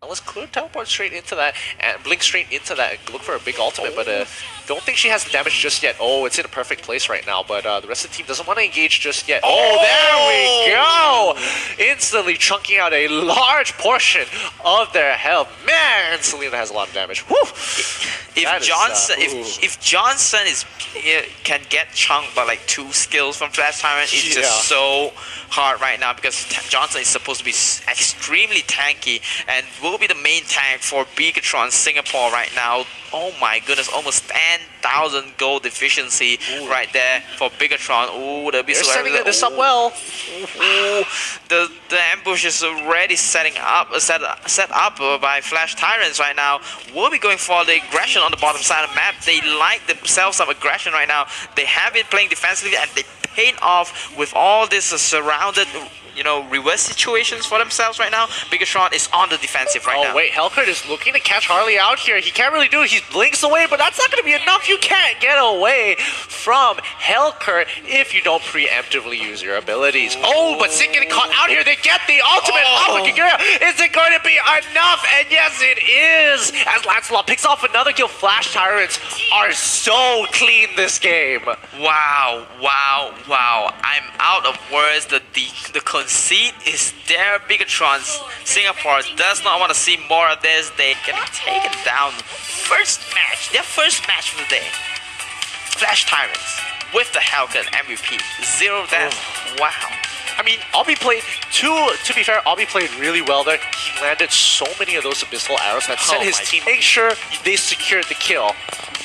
Alice could teleport straight into that and blink straight into that and look for a big ultimate, but don't think she has the damage just yet. Oh, it's in a perfect place right now, but the rest of the team doesn't want to engage just yet. Oh, there we go! Instantly chunking out a large portion of their health. Man, Selena has a lot of damage. Whew. If Johnson can get chunked by like 2 skills from Flash Tyrant, it's just so hard right now because Johnson is supposed to be extremely tanky and will be the main tank for Bagikan Singapore right now. Oh my goodness, almost 10,000 gold deficiency right there for Bagikan. Ooh, the They're setting this up well. Ooh, the ambush is already set up by Flash Tyrants right now. We'll be going for the aggression on the bottom side of the map. They like themselves some aggression right now. They have been playing defensively and they paid off with all this surrounded reverse situations for themselves right now. Bagikan is on the defensive right now. Oh wait, Hellcurt is looking to catch Harley out here. He can't really do it. He blinks away, but that's not going to be enough. You can't get away from Hellcurt if you don't preemptively use your abilities. Oh, but Sin getting caught out here. They get the ultimate off of Kagura. Is it going to be enough? And yes, it is. As Lancelot picks off another kill. Flash Tyrants are so clean this game. Wow. I'm out of words. The conceit is there. Bagikan Singapore does not want to see more of this. They can take it down. Their first match of the day. Flash Tyrants with the Hellcurt MVP. 0 death. Wow. I mean, Obby played, to be fair, Obby played really well there. He landed so many of those abyssal arrows that sent his team make sure they secured the kill.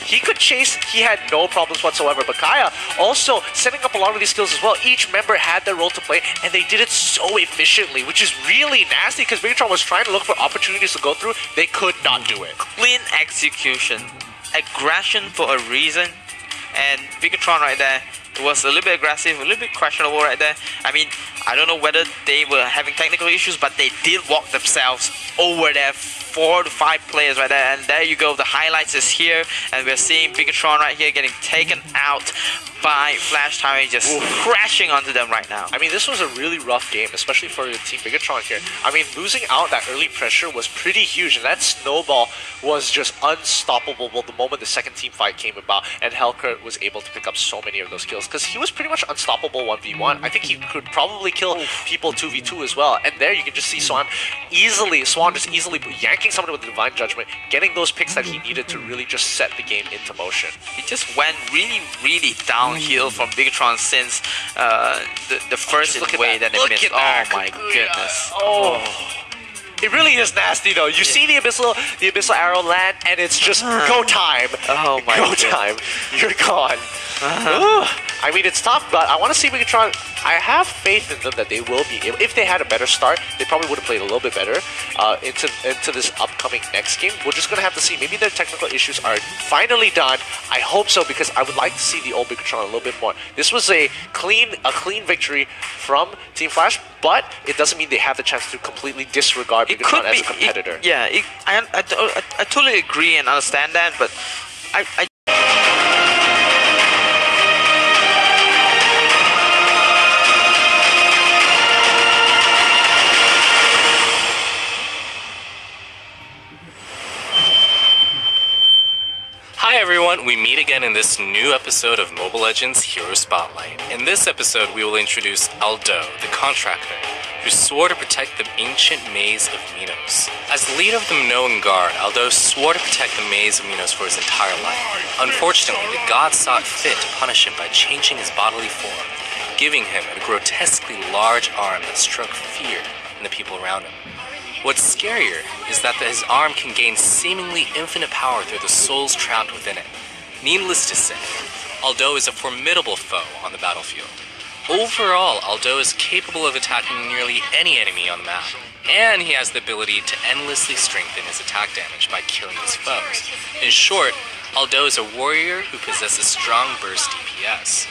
He could chase, he had no problems whatsoever, but Kaya also setting up a lot of these skills as well. Each member had their role to play, and they did it so efficiently, which is really nasty because Bagikan was trying to look for opportunities to go through. They could not do it. Clean execution. Aggression for a reason, and Bagikan right there was a little bit aggressive, a little bit questionable right there. I mean, I don't know whether they were having technical issues, but they did walk themselves over there. 4 to 5 players right there, and there you go. The highlights is here, and we're seeing Bagikan right here getting taken out by Flash Tyrant, just crashing onto them right now. I mean, this was a really rough game, especially for the team Bagikan here. I mean, losing out that early pressure was pretty huge, and that snowball was just unstoppable the moment the second team fight came about, and Hellcurt was able to pick up so many of those kills, because he was pretty much unstoppable 1v1. I think he could probably kill people 2v2 as well, and there you can just see Swan just easily yanking someone with the Divine Judgment, getting those picks that he needed to really just set the game into motion. He just went really downhill from Bagikan since the first way that they missed. Oh my goodness. It really is nasty though. You see the abyssal arrow land, and it's just go time. Oh my go time. You're gone. I mean, it's tough, but I want to see Bagikan. I have faith in them that they will be able. If they had a better start, they probably would have played a little bit better into this upcoming next game. We're just gonna have to see. Maybe their technical issues are finally done. I hope so, because I would like to see the old Bagikan a little bit more. This was a clean victory from Team Flash, but it doesn't mean they have the chance to completely disregard Bagikan as a competitor. I totally agree and understand that, but I Hi everyone, we meet again in this new episode of Mobile Legends Hero Spotlight. In this episode, we will introduce Aldo, the contractor, who swore to protect the ancient maze of Minos. As the leader of the Minoan Guard, Aldo swore to protect the maze of Minos for his entire life. Unfortunately, the gods saw it fit to punish him by changing his bodily form, giving him a grotesquely large arm that struck fear in the people around him. What's scarier is that his arm can gain seemingly infinite power through the souls trapped within it. Needless to say, Aldo is a formidable foe on the battlefield. Overall, Aldo is capable of attacking nearly any enemy on the map, and he has the ability to endlessly strengthen his attack damage by killing his foes. In short, Aldo is a warrior who possesses strong burst DPS.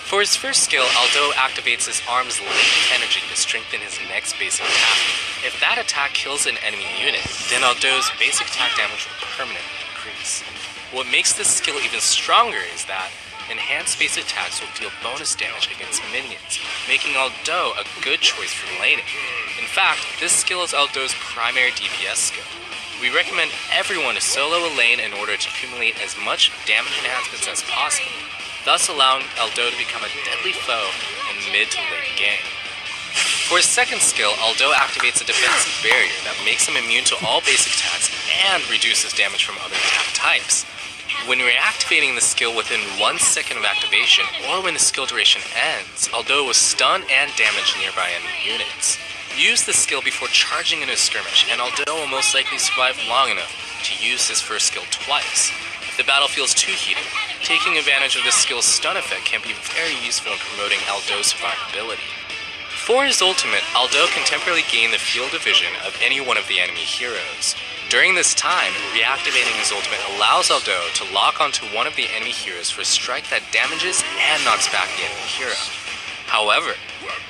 For his first skill, Aldo activates his arm's latent energy to strengthen his next basic attack. If that attack kills an enemy unit, then Aldo's basic attack damage will permanently increase. What makes this skill even stronger is that enhanced basic attacks will deal bonus damage against minions, making Aldo a good choice for laning. In fact, this skill is Aldo's primary DPS skill. We recommend everyone to solo a lane in order to accumulate as much damage enhancements as possible, thus allowing Aldo to become a deadly foe in mid to late game. For his second skill, Aldo activates a defensive barrier that makes him immune to all basic attacks and reduces damage from other attack types. When reactivating the skill within 1 second of activation, or when the skill duration ends, Aldo will stun and damage nearby enemy units. Use the skill before charging into a skirmish, and Aldo will most likely survive long enough to use his first skill twice. If the battle feels too heated, taking advantage of this skill's stun effect can be very useful in promoting Aldo's survivability. For his ultimate, Aldo can temporarily gain the field of vision of any one of the enemy heroes. During this time, reactivating his ultimate allows Aldo to lock onto one of the enemy heroes for a strike that damages and knocks back the enemy hero. However,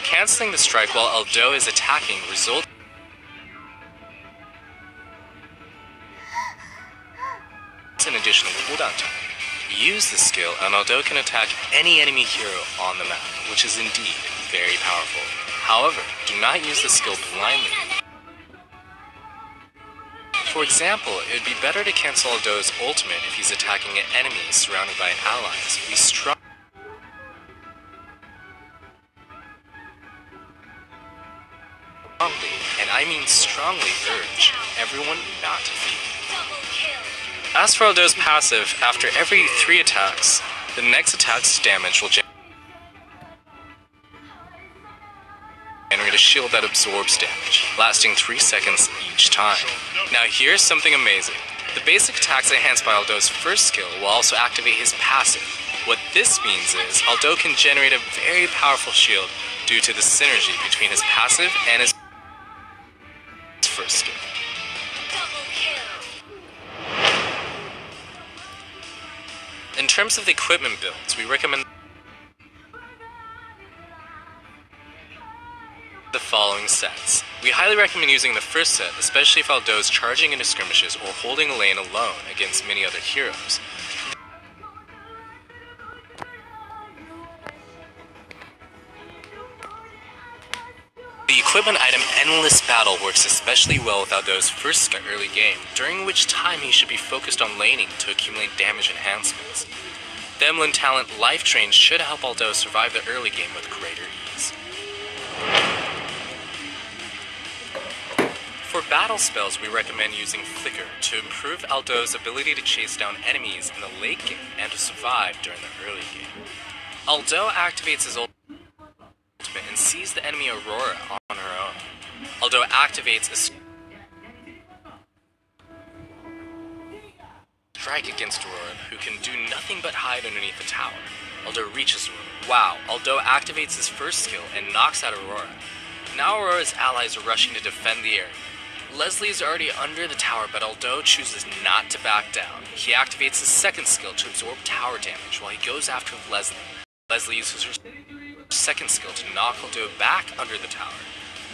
canceling the strike while Aldo is attacking results in additional cooldown time. Use this skill and Aldo can attack any enemy hero on the map, which is indeed very powerful. However, do not use the skill blindly. For example, it would be better to cancel Aldo's ultimate if he's attacking enemies surrounded by allies. We strongly, and I mean strongly, urge everyone not to feed. As for Aldo's passive, after every 3 attacks, the next attack's damage will generate a shield that absorbs damage, lasting 3 seconds each time. Now here's something amazing. The basic attacks enhanced by Aldo's first skill will also activate his passive. What this means is, Aldo can generate a very powerful shield due to the synergy between his passive and his first skill. In terms of the equipment builds, we recommend the following sets. We highly recommend using the first set, especially if Aldo is charging into skirmishes or holding a lane alone against many other heroes. The equipment item Endless Battle works especially well with Aldo's first early game, during which time he should be focused on laning to accumulate damage enhancements. The Emblem talent Life Drain should help Aldo survive the early game with greater ease. For battle spells, we recommend using Flicker to improve Aldo's ability to chase down enemies in the late game and to survive during the early game. Aldo activates his ultimate and sees the enemy Aurora on her own. Aldo activates a strike against Aurora, who can do nothing but hide underneath the tower. Aldo reaches Aurora. Wow, Aldo activates his first skill and knocks out Aurora. Now Aurora's allies are rushing to defend the area. Leslie is already under the tower, but Aldo chooses not to back down. He activates his second skill to absorb tower damage while he goes after Leslie. Leslie uses her second skill to knock Aldo back under the tower.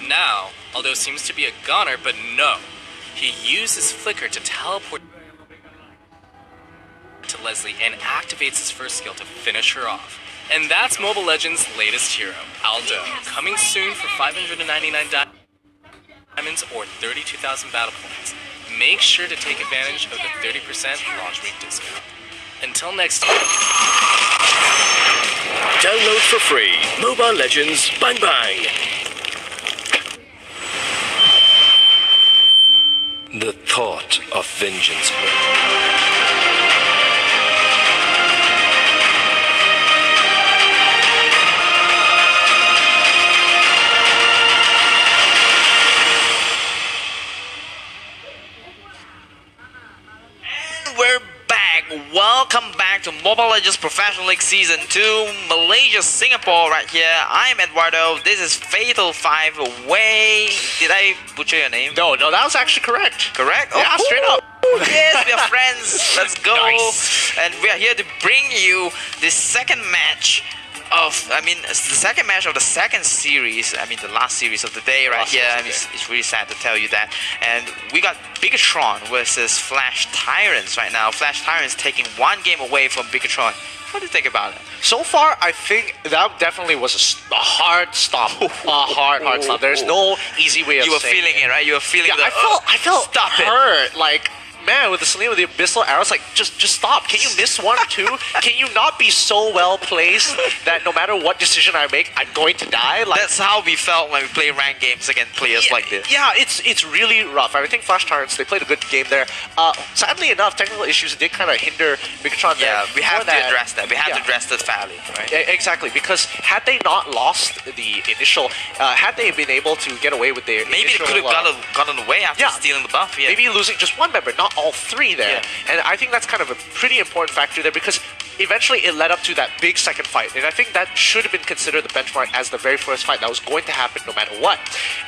Now, Aldo seems to be a goner, but no. He uses Flicker to teleport to Leslie and activates his first skill to finish her off. And that's Mobile Legends' latest hero, Aldo, coming soon for 599 diamonds or 32,000 battle points. Make sure to take advantage of the 30% launch week discount. Until next time. Download for free Mobile Legends Bang Bang. The thought of vengeance. Welcome back to Mobile Legends Professional League Season 2, Malaysia, Singapore, right here. I'm Eduardo, this is Fatal 5 Away. Did I butcher your name? No, that was actually correct. Correct? Yeah, Oh, straight up. Yes, we are friends. Let's go. Nice. And we are here to bring you the second match it's the second match of the second series. The last series of the day right here. It's really sad to tell you that. And we got Bigatron versus Flash Tyrants right now. Flash Tyrants taking one game away from Bigatron What do you think about it? So far, I think that definitely was a hard stop. A hard stop. There's no easy way of You were saying feeling it, right? You were feeling Yeah, the. I felt Stop it. hurt. Like, man, with the Celine with the abyssal arrows, like, just stop. Can you miss one or two? Can you not be so well placed that no matter what decision I make, I'm going to die? Like, That's how we felt when we play ranked games against players like this. Yeah, it's really rough. I think Flash Tyrants, they played a good game there. Sadly enough, technical issues did kind of hinder Megatron there. Yeah, we have Before to address that. We have yeah. to address that fairly, right? Exactly, because had they not lost the initial, had they been able to get away with their Maybe they initial, could have gotten away after yeah. stealing the buff. Yeah. maybe losing just one member, not all three there. Yeah. And I think that's kind of a pretty important factor there because eventually it led up to that big second fight. And I think that should have been considered the benchmark as the very first fight that was going to happen no matter what.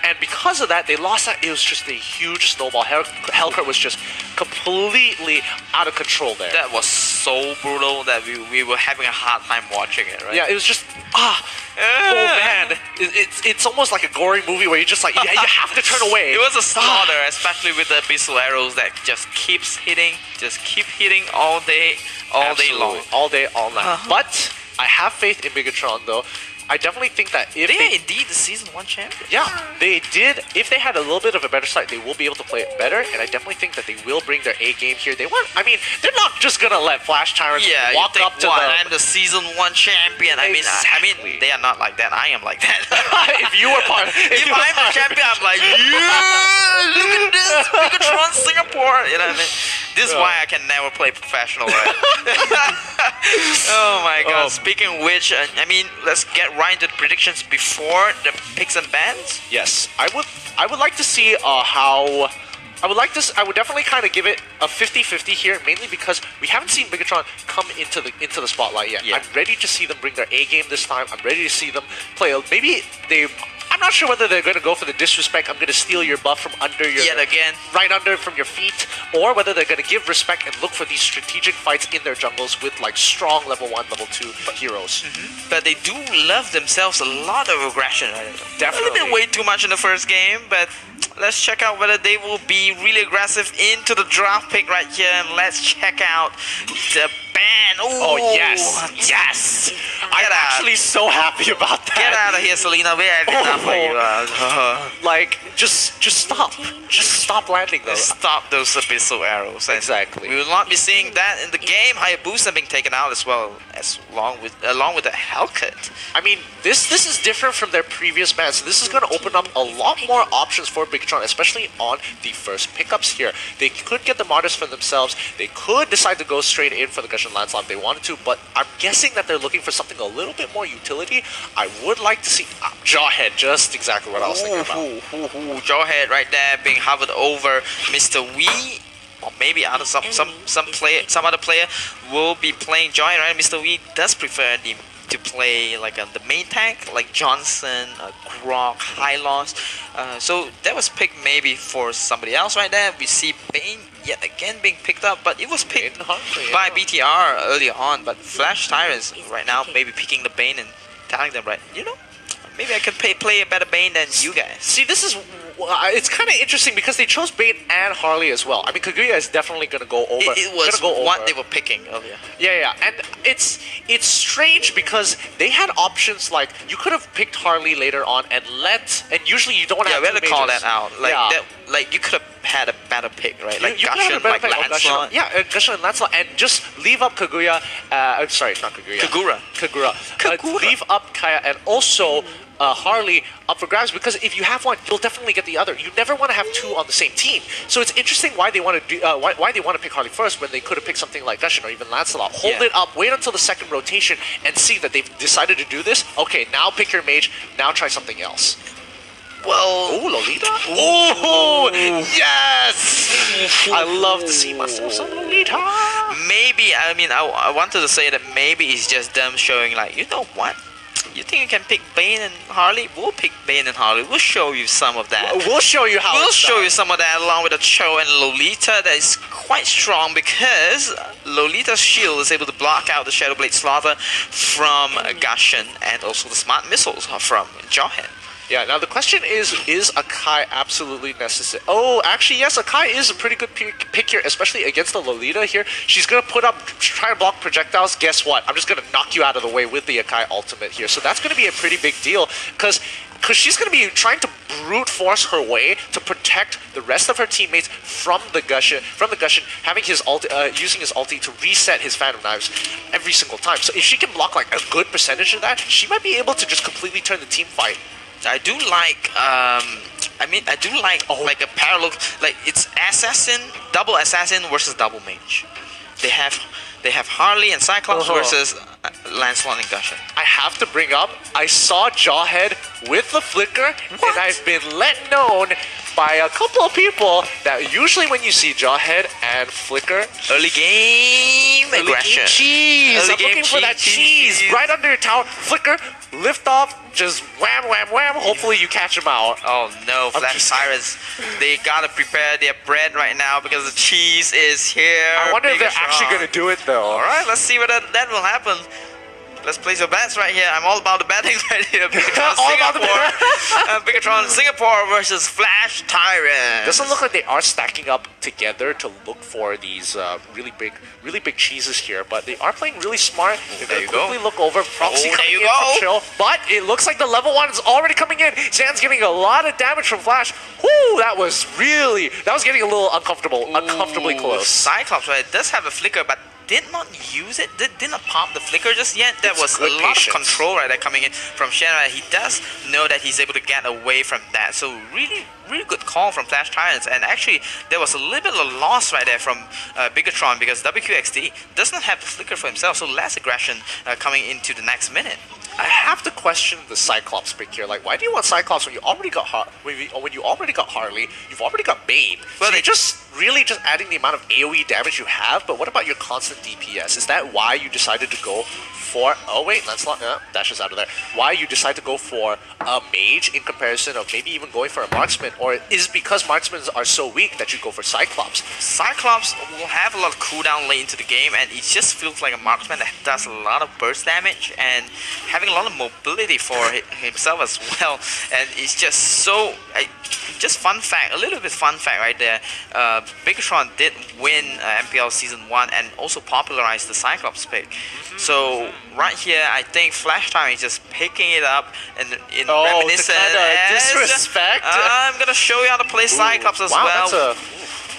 And because of that, they lost that. It was just a huge snowball. Hellcurt was just completely out of control there. That was so brutal that we were having a hard time watching it, right? Yeah, it was just, oh man. It's almost like a gory movie where you just like, you have to turn away. It was a slaughter, especially with the abyssal arrows that just keep hitting all day long. All day, all night. But I have faith in Megatron though. I definitely think that if They are indeed the season 1 champion. yeah, they did. If they had a little bit of a better start, they will be able to play it better. And I definitely think that they will bring their A game here. They're not just gonna let Flash Tyrants Yeah, you walk think, up to what, them. I'm the season 1 champion. I mean, Exactly. they are not like that. I am like that. if you were part, If I'm the champion, I'm like, yeah, look at this, Megatron Singapore. You know what I mean? This is why I can never play professional, right? Oh my god. Oh. Speaking of which, I mean, let's get right into the predictions before the picks and bans. Yes, I would like to see how. I would definitely kind of give it a 50-50 here, mainly because we haven't seen Megatron come into the spotlight yet. Yeah. I'm ready to see them bring their A game this time. I'm ready to see them play. I'm not sure whether they're going to go for the disrespect. I'm going to steal your buff from under your Yet again. right under from your feet, or whether they're going to give respect and look for these strategic fights in their jungles with like strong level 1, level 2 heroes. But they do love themselves a lot of aggression. Right? Definitely. A little bit way too much in the first game, but let's check out whether they will be really aggressive into the draft pick right here, and let's check out the ban. Ooh, Oh yes. I'm out. actually so happy about that. Get out of here, Selena. We have enough for you. Like, just stop. Just stop landing those. Stop those abyssal arrows. And Exactly. we will not be seeing that in the game. Hayabusa being taken out as well, along with the Hellcat. I mean, this is different from their previous bans. So this is going to open up a lot more options for Bagikan, especially on the first pickups here. They could get the Martyrs for themselves. They could decide to go straight in for the Gushin Lancelot if they wanted to, but I'm guessing that they're looking for something a little bit more utility. I would like to see Jawhead, just exactly what I was thinking about. Jawhead right there being hovered over Mr. Wee. Or maybe some other player will be playing Jawhead, right? Mr. Wee does prefer to play like the main tank, like Johnson, Grok, Hylos. So that was picked maybe for somebody else right there. We see Bane yet again being picked up, but it was picked by BTR earlier on. But Flash Tyrants right now maybe picking the Bane and telling them, right, you know, maybe I can play a better Bane than you guys. See, this is it's kind of interesting because they chose Bane and Harley as well. I mean, Kaguya is definitely going to go over. It was what they were picking earlier. Yeah, and it's strange because they had options like you could have picked Harley later on and usually you don't have. Yeah, we had two to call mages. that out. Like Yeah. like you could have had a better pick, right? Like You could have Gushin, a better like pick of Lancelot. Gushin. Yeah, Gushin and Lancelot, and just leave up Kaguya. Sorry, not Kaguya. Kagura. Leave up Kaya and also Harley up for grabs because if you have one, you'll definitely get the other. You never want to have two on the same team. So it's interesting why they want to do why they want to pick Harley first when they could have picked something like Gushin or even Lancelot. Hold it up, wait until the second rotation, and see that they've decided to do this. Okay, now pick your mage. Now try something else. Well, Oh, Lolita. Oh, yes! I love to see myself some Lolita. maybe, I mean, I wanted to say that maybe it's just them showing like, you know what? You think you can pick Bane and Harley? We'll pick Bane and Harley. We'll show you some of that. We'll show you how. We'll it's show done. you some of that along with the Cho and Lolita that is quite strong because Lolita's shield is able to block out the Shadow Blade Slaughter from Gushin and also the Smart Missiles from Jawhead. Yeah, now the question is Akai absolutely necessary? Oh, actually, yes, Akai is a pretty good pick here, especially against the Lolita here. She's going to put up, try to block projectiles. Guess what? I'm just going to knock you out of the way with the Akai ultimate here. So that's going to be a pretty big deal, because she's going to be trying to brute force her way to protect the rest of her teammates from the Gushing, having his using his ulti to reset his Phantom Knives every single time. So if she can block like a good percentage of that, she might be able to just completely turn the team fight. I do like, like a parallel, like it's assassin, double assassin versus double mage. They have Harley and Cyclops versus Lancelot and Gushing. I have to bring up, I saw Jawhead with the flicker, and I've been let known by a couple of people that usually when you see Jawhead and flicker, early game aggression. Cheese! I'm looking for that cheese right under your tower. Flicker, lift off, just wham, wham, wham. Hopefully you catch him out. Oh no, Flash Sirens. They gotta prepare their bread right now because the cheese is here. I wonder if they're actually gonna do it though. Alright, let's see whether that will happen. Let's place your bets right here. I'm all about the betting right here. Bigatron Singapore. Bigatron Singapore versus Flash Tyrant. Doesn't look like they are stacking up together to look for these really big cheeses here, but they are playing really smart. They're gonna quickly look over. Proxy coming in from Chill, but it looks like the level 1 is already coming in. Zan's getting a lot of damage from Flash. Whoo, that was getting a little uncomfortably close. Cyclops, right, does have a flicker, but did not use it, did not pop the flicker just yet. There was a lot of control right there coming in from Shen. He does know that he's able to get away from that. So really good call from Flash Tyrants. And actually, there was a little bit of loss right there from Bigatron because WQXD does not have the flicker for himself. So less aggression coming into the next minute. I have to question the Cyclops pick here. Like, why do you want Cyclops when you already got when you already got Harley? You've already got Bane. Well, so you're just adding the amount of AOE damage you have. But what about your constant DPS? Is that why you decided to go for? Oh wait, Lancelot dashes out of there. Why you decide to go for a mage in comparison of maybe even going for a marksman, or is it because marksmen are so weak that you go for Cyclops? Cyclops will have a lot of cooldown late into the game, and it just feels like a marksman that does a lot of burst damage and having a lot of mobility for himself as well. And it's just so just fun fact, a little bit fun fact right there. Bigatron did win MPL Season 1 and also popularized the Cyclops pick. So right here, I think Flash Time is just picking it up and reminiscent. Disrespect. I'm gonna show you how to play Cyclops as well.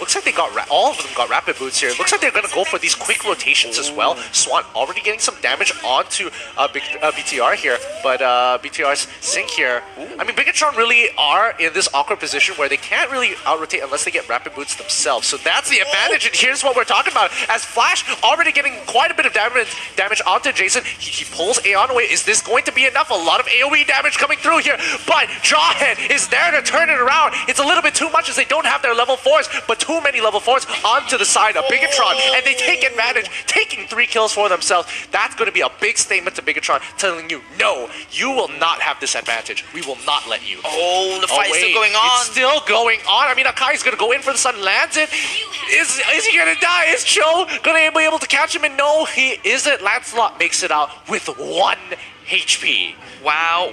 Looks like they got all of them got rapid boots here. Looks like they're gonna go for these quick rotations as well. Swan already getting some damage onto BTR here, but BTR's Sync here. I mean, Bigatron really are in this awkward position where they can't really out-rotate unless they get rapid boots themselves. So that's the advantage, and here's what we're talking about. As Flash already getting quite a bit of damage onto Jason, he pulls Aeon away. Is this going to be enough? A lot of AoE damage coming through here, but Jawhead is there to turn it around. It's a little bit too much as they don't have their level 4s, but too many level 4s onto the side of Bigatron, and they take advantage, taking 3 kills for themselves. That's going to be a big statement to Bigatron, telling you, no, you will not have this advantage. We will not let you. Oh, the fight is still going on. It's still going on. I mean, Akai's going to go in for the sun, lands it. Is he going to die? Is Cho going to be able to catch him? And no, he isn't. Lancelot makes it out with 1 HP. Wow,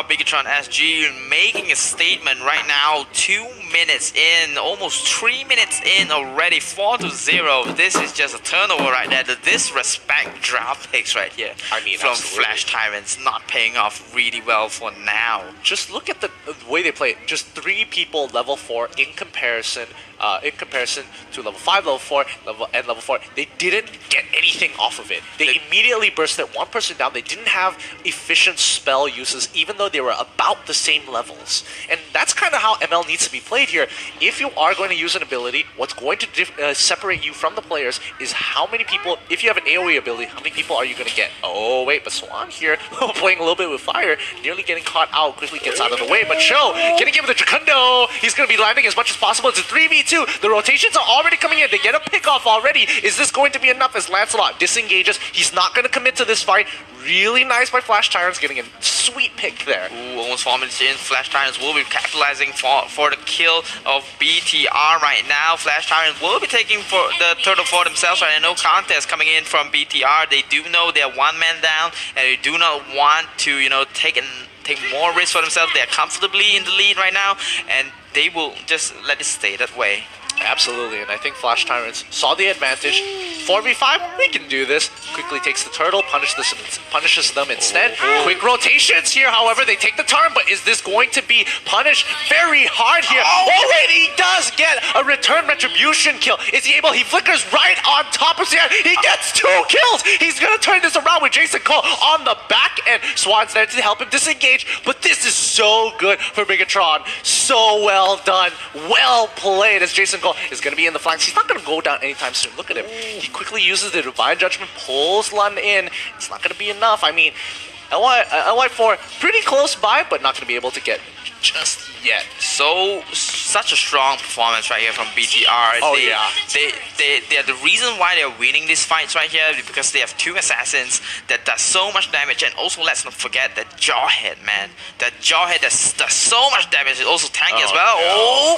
Bigatron SG making a statement right now. 2 minutes in, almost 3 minutes in already, 4-0. This is just a turnover right there. The disrespect draft picks right here. I mean, from Flash Tyrants not paying off really well for now. Just look at the way they play it. Just 3 people level 4 in comparison to level 5, level 4, and level 4. They didn't get anything off of it. They immediately bursted 1 person down. They didn't have efficient spell uses, even though they were about the same levels. And that's kind of how ML needs to be played here. If you are going to use an ability, what's going to separate you from the players is how many people, if you have an AoE ability, how many people are you going to get? Oh wait, but Swan here, playing a little bit with fire, nearly getting caught out, quickly gets out of the way, but Cho, getting given the Dracundo, he's going to be landing as much as possible. It's a 3v2, the rotations are already coming in, they get a pick off already. Is this going to be enough as Lancelot disengages? He's not going to commit to this fight. Really nice by Flash Tyrants, getting a sweet pick there. Ooh, almost 4 minutes in. Flash Tyrants will be capitalizing for the kill of BTR right now. Flash Tyrants will be taking for the turtle for themselves. Right? No contest coming in from BTR. They do know they're 1 man down, and they do not want to, take take more risks for themselves. They are comfortably in the lead right now, and they will just let it stay that way. Absolutely, and I think Flash Tyrants saw the advantage. 4v5, we can do this. Quickly takes the turtle, punishes them instead. Quick rotations here, however, they take the turn, but is this going to be punished very hard here? Wait, he does get a return retribution kill. Is he able? He flickers right on top of Sierra. He gets 2 kills. He's going to turn this around with Jason Cole on the back end. Swan's there to help him disengage, but this is so good for Bigatron. So well done. Well played as Jason Cole is going to be in the flanks. He's not going to go down anytime soon. Look at him. He quickly uses the Divine Judgment, pulls Lun in. It's not going to be enough. I mean, LY4 pretty close by, but not going to be able to get just yet. Such a strong performance right here from BTR. They are the reason why they're winning these fights right here, because they have 2 assassins that does so much damage, and also let's not forget that Jawhead, man. That Jawhead does so much damage. It's also tanky as well. No.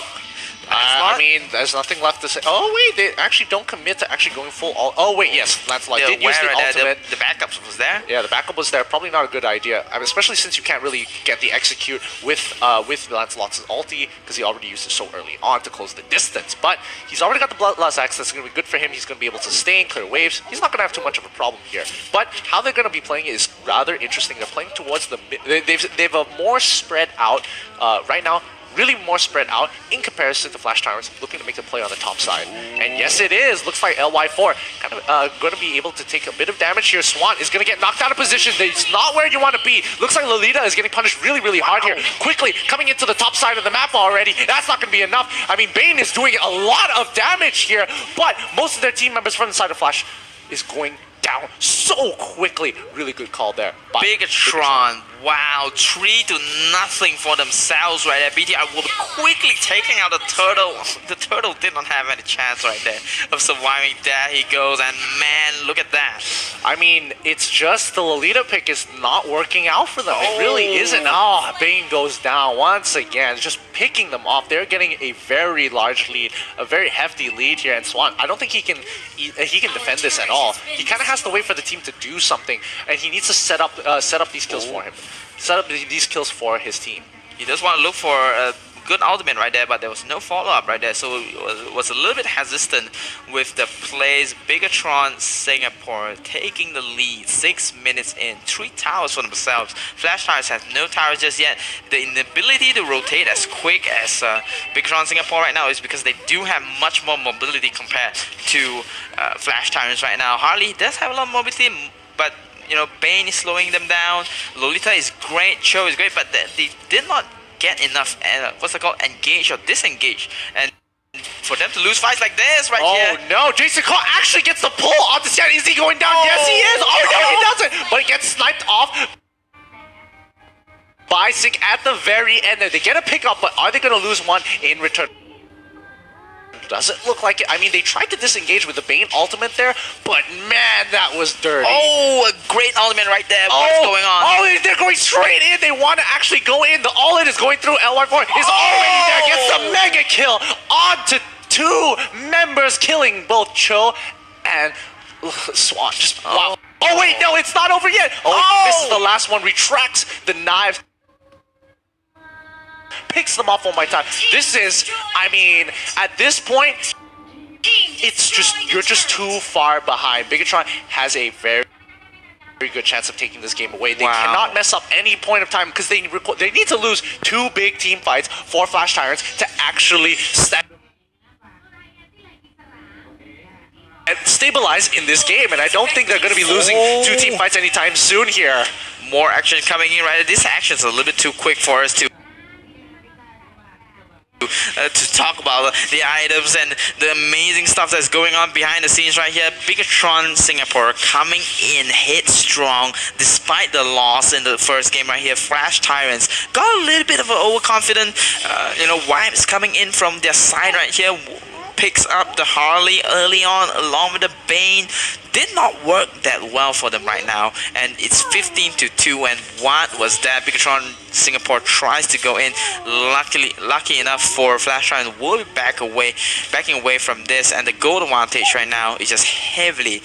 I mean, there's nothing left to say. Oh, wait, they actually don't commit to actually going full. Oh, wait, yes, Lancelot did use the ultimate. The backup was there. Yeah, the backup was there. Probably not a good idea, I mean, especially since you can't really get the execute with Lancelot's ulti, because he already used it so early on to close the distance. But he's already got the Bloodlust Axe. That's going to be good for him. He's going to be able to stay and clear waves. He's not going to have too much of a problem here. But how they're going to be playing is rather interesting. They're playing towards the mid. They've a more spread out right now. Really more spread out in comparison to Flash Tyrants looking to make the play on the top side. And yes, it is. Looks like LY4 kind of going to be able to take a bit of damage here. Swan is going to get knocked out of position. It's not where you want to be. Looks like Lolita is getting punished really, really hard here. Quickly coming into the top side of the map already. That's not going to be enough. I mean, Bane is doing a lot of damage here, but most of their team members from the side of Flash is going down so quickly. Really good call there. Bigatron, wow, 3-0 for themselves right there. BTR will be quickly taking out the turtle. The turtle did not have any chance right there of surviving. There he goes, and man, look at that. I mean, it's just the Lolita pick is not working out for them. It really isn't. Oh, Bane goes down once again, just picking them off. They're getting a very large lead, a very hefty lead here, and Swan, I don't think he can defend this at all. He kind of has to wait for the team to do something, and he needs to set up these kills for him. Set up these kills for his team. He does want to look for a good ultimate right there, but there was no follow-up right there, so it was a little bit hesitant with the plays. Bigatron Singapore taking the lead 6 minutes in. 3 towers for themselves. Flash Tyrants has no towers just yet. The inability to rotate as quick as Bigatron Singapore right now is because they do have much more mobility compared to Flash Tyrants right now. Harley does have a lot of mobility, but you know, Bane is slowing them down. Lolita is great, Cho is great, but they did not get enough, engage or disengage. And for them to lose fights like this right here. Oh no, Jason Cole actually gets the pull on the side. Is he going down? Yes, he is. Oh no, he doesn't. But he gets sniped off by Sync at the very end. They get a pickup, but are they going to lose one in return? Doesn't look like it. I mean, they tried to disengage with the Bane ultimate there, but man, that was dirty. Oh, a great ultimate right there. What's going on? Oh, they're going straight in. They want to actually go in. The all-in is going through. LY4 is already there. Gets the mega kill onto 2 members, killing both Cho and Swan. Just wow. Oh, wait, no, it's not over yet. This is the last one. Retracts the knives. Picks them off one more time. This is, I mean, at this point, it's just, you're just too far behind. Bigatron has a very good chance of taking this game away. They cannot mess up any point of time because they need to lose 2 big team fights for Flash Tyrants to actually stabilize in this game, and I don't think they're going to be losing 2 team fights anytime soon here. More action coming in right. This action's a little bit too quick for us to talk about the items and the amazing stuff that's going on behind the scenes right here. Bigatron Singapore coming in headstrong despite the loss in the first game right here. Flash Tyrants got a little bit of an overconfident vibes coming in from their side right here. Picks up the Harley early on along with the Bane. Did not work that well for them right now, and it's 15-2. And what was that? Bigatron Singapore tries to go in. Lucky enough for Flash Tyrant will be backing away from this, and the goal advantage right now is just heavily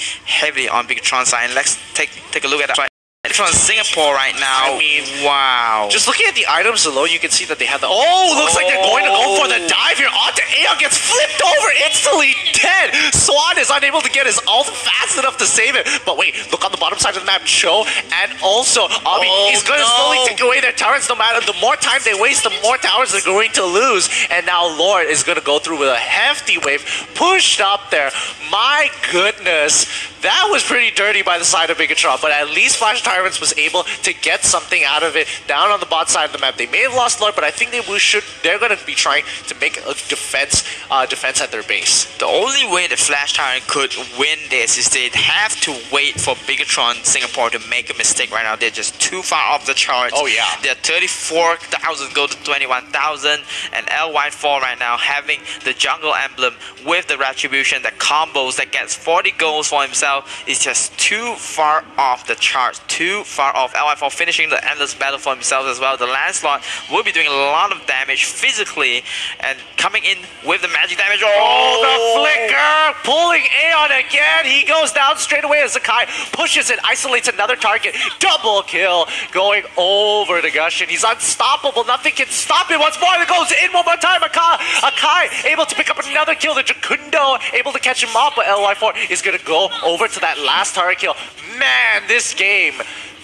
on Bigatron's side. And let's take a look at that. Bigatron Singapore right now. I mean, wow. Just looking at the items alone, you can see that they have the. Oh, looks like they're going to go for the dive here. Onto Aeon, gets flipped over, instantly dead. Swan is unable to get his ult fast enough to save it. But wait, look on the bottom side of the map. Cho and also Ami is going to slowly take away their towers. No matter the more time they waste, the more towers they're going to lose. And now Lord is going to go through with a hefty wave, pushed up there. My goodness, that was pretty dirty by the side of Bigatron. But at least Flash Tyrants was able to get something out of it down on the bot side of the map. They may have lost Lord, but I think they're going to be trying to make a defense at their base. The only way the Flash Tyrant could win this is they'd have to wait for Bigatron Singapore to make a mistake right now. They're just too far off the charts. Oh yeah. They're 34,000 go to 21,000, and LY4 right now having the jungle emblem with the retribution, the combos that gets 40 goals for himself is just too far off the charts. Too far off. LY4 finishing the endless battle for himself as well. The Lancelot will be doing a lot of damage physically and coming in with the magic damage. Oh, the flicker! Pulling Aeon again. He goes down straight away as Zakai pushes it, isolates another target. Double kill going over to Gushin. He's unstoppable. Nothing can stop him. Once more, it goes in one more time. Akai able to pick up another kill. The Jacundo able to catch him up, but LY4 is going to go over to that last target kill. Man, this game,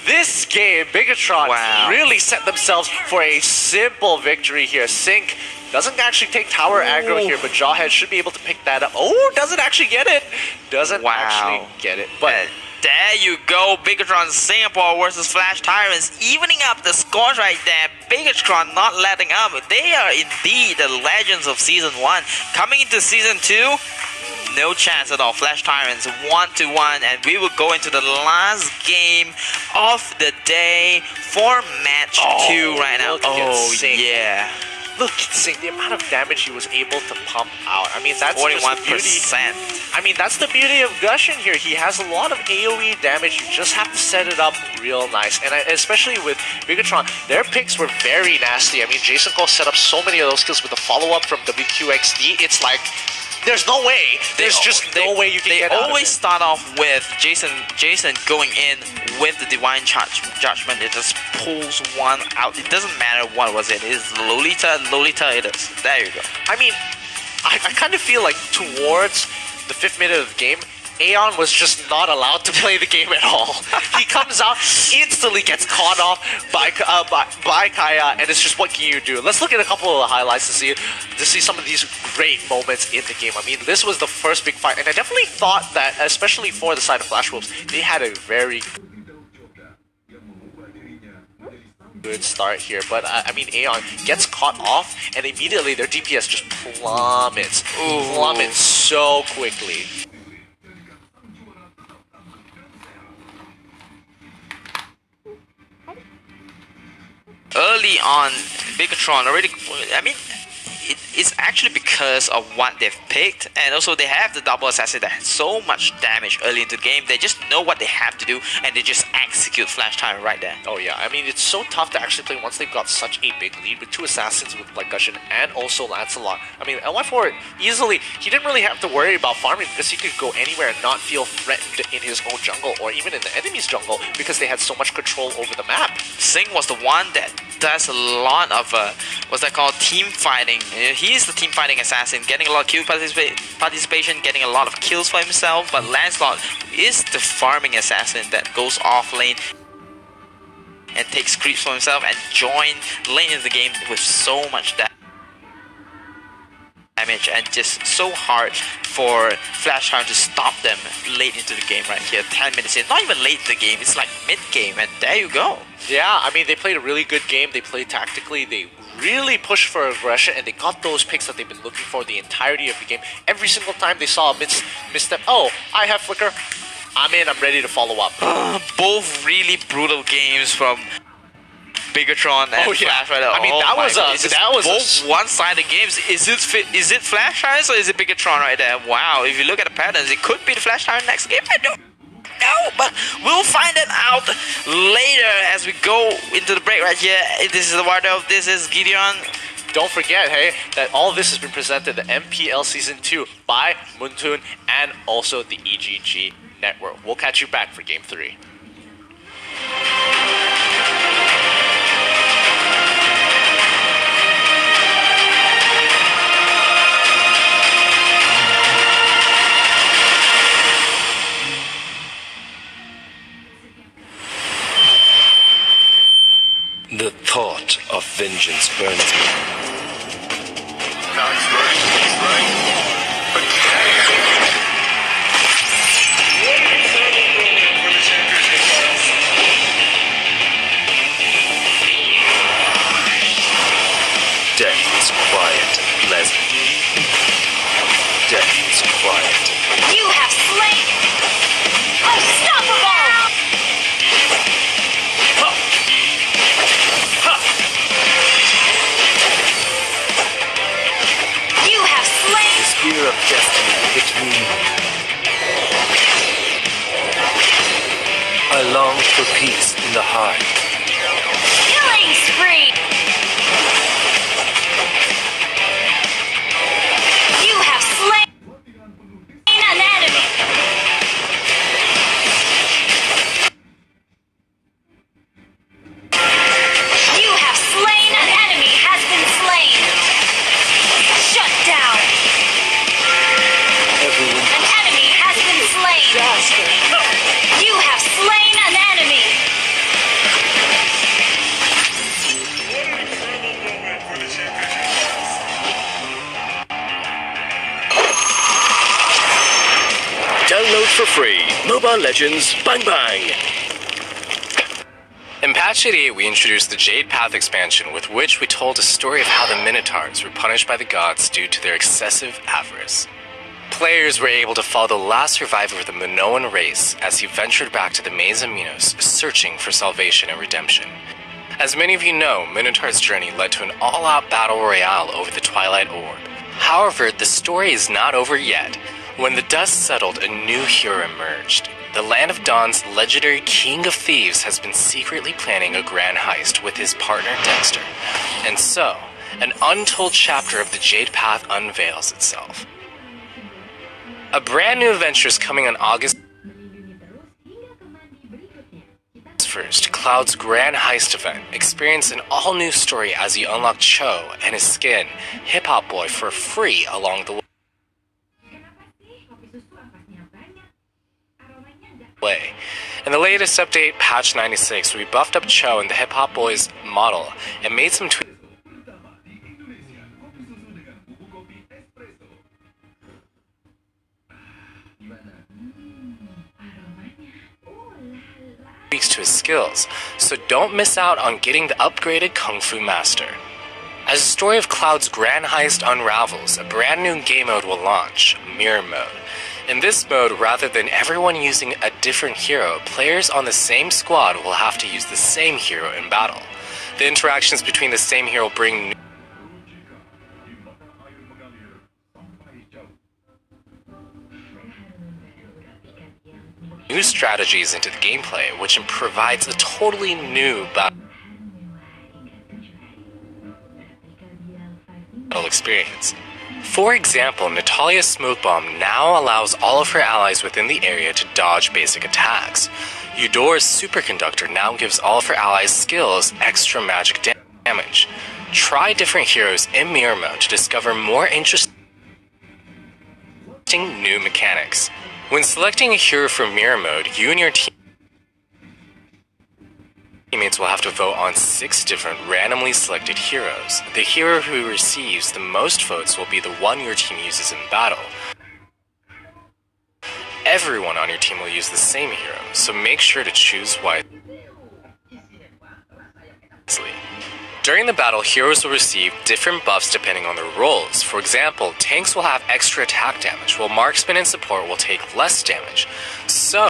Bigatron really set themselves for a simple victory here. Sync doesn't actually take tower aggro here, but Jawhead should be able to pick that up. Oh, doesn't actually get it. Doesn't actually get it. But there you go, Bigatron Singapore versus Flash Tyrants, evening up the scores right there. Bigatron not letting up. They are indeed the legends of Season 1. Coming into Season 2, no chance at all. Flash Tyrants 1-1, and we will go into the last game of the day for match 2 right now. Oh, yeah. Look at Sync, the amount of damage he was able to pump out. I mean, that's 41%. I mean, that's the beauty of Gushin here. He has a lot of AoE damage. You just have to set it up real nice. And especially with Bigatron, their picks were very nasty. I mean, Jason Cole set up so many of those kills with the follow-up from WQXD. It's like, there's no way. There's just no way you can get out of it. They always start off with Jason going in with the Divine Judgment. It just pulls one out. It doesn't matter what was it. It is Lolita it is. There you go. I mean, I kind of feel like towards the 5th minute of the game, Aeon was just not allowed to play the game at all. He comes out, instantly gets caught off by Kaya, and it's just, what can you do? Let's look at a couple of the highlights to see some of these great moments in the game. I mean, this was the first big fight, and I definitely thought that, especially for the side of Flash Wolves, they had a very good start here. But I mean, Aeon gets caught off, and immediately their DPS just plummets so quickly. Early on, Bigatron already, I mean, it's actually because of what they've picked, and also they have the double assassin that has so much damage early into the game. They just know what they have to do, and they just execute Flash Tyrant right there. Oh yeah, I mean, it's so tough to actually play once they've got such a big lead with 2 assassins with like Gushin and also Lancelot. I mean, LY4 easily, he didn't really have to worry about farming because he could go anywhere and not feel threatened in his own jungle or even in the enemy's jungle because they had so much control over the map. Sing was the one that does a lot of, what's that called, team fighting. He's the team fighting assassin, getting a lot of kill participation, getting a lot of kills for himself, but Lancelot is the farming assassin that goes off lane and takes creeps for himself and join late in the game with so much damage, and just so hard for Flash Tyrant to stop them late into the game right here. 10 minutes in, not even late in the game, it's like mid-game, and there you go. Yeah, I mean, they played a really good game. They played tactically. They really pushed for aggression, and they got those picks that they've been looking for the entirety of the game. Every single time they saw a misstep, oh, I have Flicker, I'm in, I'm ready to follow up. Both really brutal games from Bigatron and Flash right now. I mean, that was both one-sided games. Is it Flash Tyrants or is it Bigatron right there? Wow, if you look at the patterns, it could be the Flash Tyrant next game. I don't know, but we'll find it out later as we go into the break right here. This is the Wardo, this is Gideon. Don't forget, hey, that all of this has been presented the MPL Season 2 by Moontoon and also the EGG Network. We'll catch you back for Game 3. thought of vengeance burns me. That's right, that's right. But Death is quiet and pleasant. Death is quiet. You have slain unstoppable! You have slain The spear of destiny hit me. I long for peace in the heart. killing spree! You have slain an enemy! You have slain an enemy has been slain! Shut down! Everyone An enemy has been slain! You have slain an enemy! download for free Mobile Legends Bang Bang. In patch 88, we introduced the Jade Path expansion, with which we told a story of how the Minotaurs were punished by the gods due to their excessive avarice. Players were able to follow the last survivor of the Minoan race as he ventured back to the Maze of Minos, searching for salvation and redemption. As many of you know, Minotaur's journey led to an all-out battle royale over the Twilight Orb. However, the story is not over yet. When the dust settled, a new hero emerged. The Land of Dawn's legendary King of Thieves has been secretly planning a grand heist with his partner Dexter. And so, an untold chapter of the Jade Path unveils itself. A brand new adventure is coming on August 1st, Cloud's grand heist event. Experience an all-new story as you unlock Cho and his skin, Hip Hop Boy, for free along the way. In the latest update, patch 96, we buffed up Cho and the Hip Hop Boy's model and made some tweaks to his skills, so don't miss out on getting the upgraded Kung Fu Master. As the story of Cloud's grand heist unravels, a brand new game mode will launch, Mirror Mode. In this mode, rather than everyone using a different hero, players on the same squad will have to use the same hero in battle. The interactions between the same hero bring new strategies into the gameplay, which provides a totally new battle experience. For example, Natalia's Smoke Bomb now allows all of her allies within the area to dodge basic attacks. Eudora's Superconductor now gives all of her allies skills extra magic damage. Try different heroes in Mirror Mode to discover more interesting new mechanics. When selecting a hero for Mirror Mode, you and your teammates will have to vote on 6 different randomly selected heroes. The hero who receives the most votes will be the one your team uses in battle. Everyone on your team will use the same hero, so make sure to choose wisely. During the battle, heroes will receive different buffs depending on their roles. For example, tanks will have extra attack damage, while marksmen and support will take less damage. So,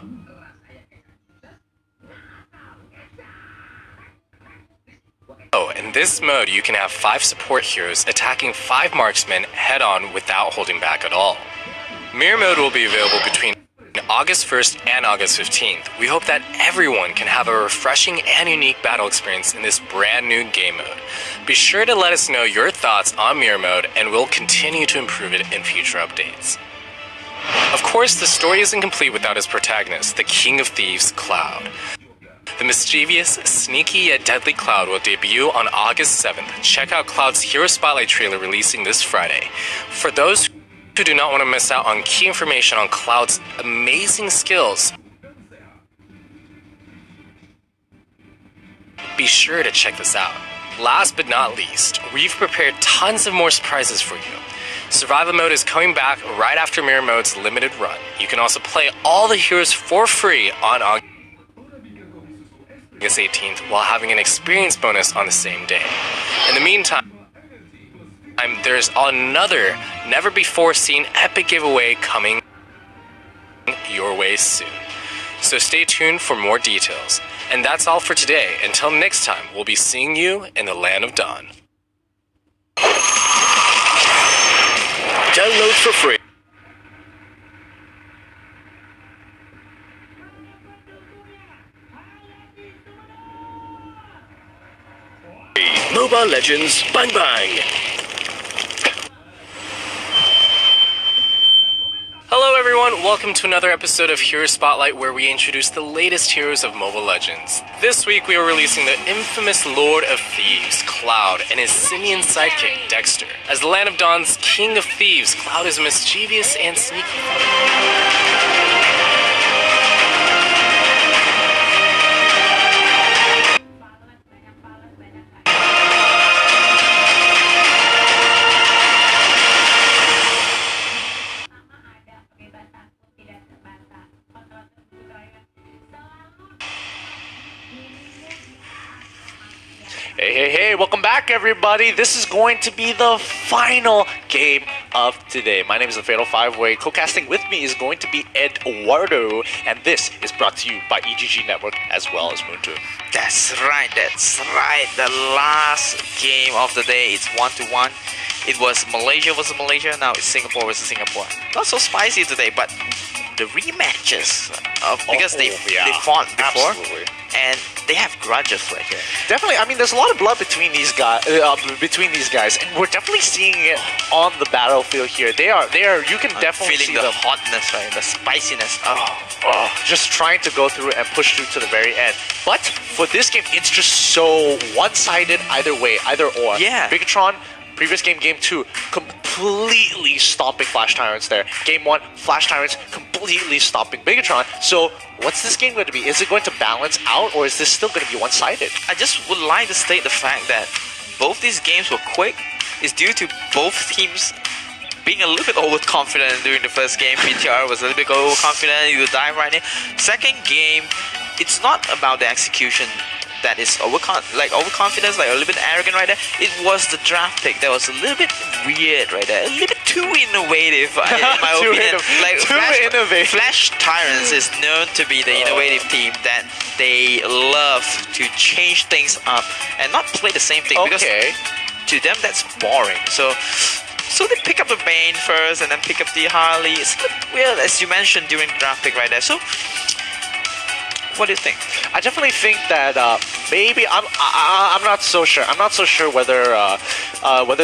in this mode, you can have 5 support heroes attacking 5 marksmen head-on without holding back at all. Mirror Mode will be available between August 1st and August 15th. We hope that everyone can have a refreshing and unique battle experience in this brand new game mode. Be sure to let us know your thoughts on Mirror Mode, and we'll continue to improve it in future updates. Of course, the story isn't complete without its protagonist, the King of Thieves, Cloud. The mischievous, sneaky yet deadly Cloud will debut on August 7th. Check out Cloud's Hero Spotlight trailer releasing this Friday. For those who do not want to miss out on key information on Cloud's amazing skills, be sure to check this out. Last but not least, we've prepared tons of more surprises for you. Survival Mode is coming back right after Mirror Mode's limited run. You can also play all the heroes for free on August 18th while having an experience bonus on the same day. In the meantime, there's another never-before-seen epic giveaway coming your way soon. So stay tuned for more details. And that's all for today. Until next time, we'll be seeing you in the Land of Dawn. Download for free. Mobile Legends Bang Bang. Hello everyone, welcome to another episode of Hero Spotlight where we introduce the latest heroes of Mobile Legends. This week we are releasing the infamous Lord of Thieves, Cloud, and his simian sidekick, Dexter. As the Land of Dawn's King of Thieves, Cloud is mischievous and sneaky. Hey, welcome back everybody. This is going to be the final game of today. My name is the Fatal Five-Way. Co-casting with me is going to be Eduardo, and this is brought to you by EGG Network as well as Moontoon. That's right. The last game of the day, it's 1-1. It was Malaysia versus Malaysia, now it's Singapore versus Singapore. Not so spicy today, but the rematches because they fought before. Absolutely. And they have grudges right here. Definitely, I mean, there's a lot of blood between these guys, and we're definitely seeing it on the battlefield here. They are. You can definitely feeling see the them. hotness, right? The spiciness. Just trying to go through and push through to the very end. But for this game, it's just so one-sided either way, either or. Yeah. Bigatron, previous game, game 2, completely stomping Flash Tyrants there. Game 1, Flash Tyrants completely stomping Bigatron. So what's this game going to be? Is it going to balance out, or is this still going to be one-sided? I just would like to state the fact that both these games were quick. It's due to both teams being a little bit overconfident during the first game. BTR was a little bit overconfident. You dive right in. Second game, it's not about the execution that is overconfidence, like a little bit arrogant right there. It was the draft pick that was a little bit weird right there, a little bit too innovative in my opinion. Innovative. Flash Tyrants is known to be the innovative team that they love to change things up and not play the same thing because to them that's boring. So they pick up the Bane first and then pick up the Harley. It's a bit weird, as you mentioned during draft pick right there. So what do you think? I definitely think that maybe I'm not so sure. I'm not so sure whether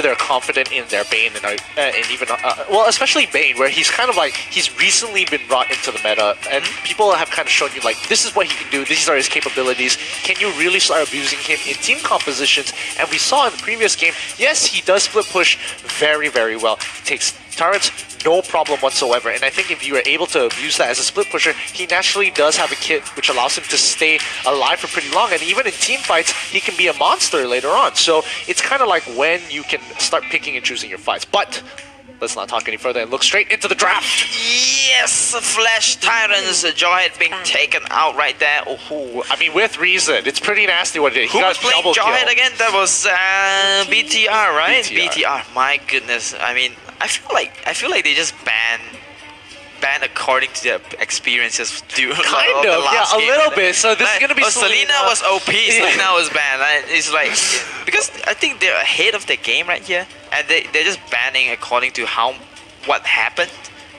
they're confident in their Bane and even well, especially Bane, where he's kind of like he's recently been brought into the meta, and people have kind of shown you like this is what he can do. These are his capabilities. Can you really start abusing him in team compositions? And we saw in the previous game, yes, he does split push very, very well. He takes turrets, no problem whatsoever. And I think if you are able to abuse that as a split pusher, he naturally does have a kit which allows him to stay alive for pretty long. And even in team fights, he can be a monster later on. So it's kind of like when you can start picking and choosing your fights. But let's not talk any further and look straight into the draft. Yes, Flash Tyrants, Jawhead being taken out right there. I mean, with reason. It's pretty nasty what it did. Who was playing Jawhead again? That was BTR, right? BTR. My goodness. I mean, I feel like they just ban according to their experiences during kind of, yeah, a little bit. So this is gonna be Selena was OP. Selena was banned. It's like because I think they're ahead of the game right here, and they're just banning according to what happened,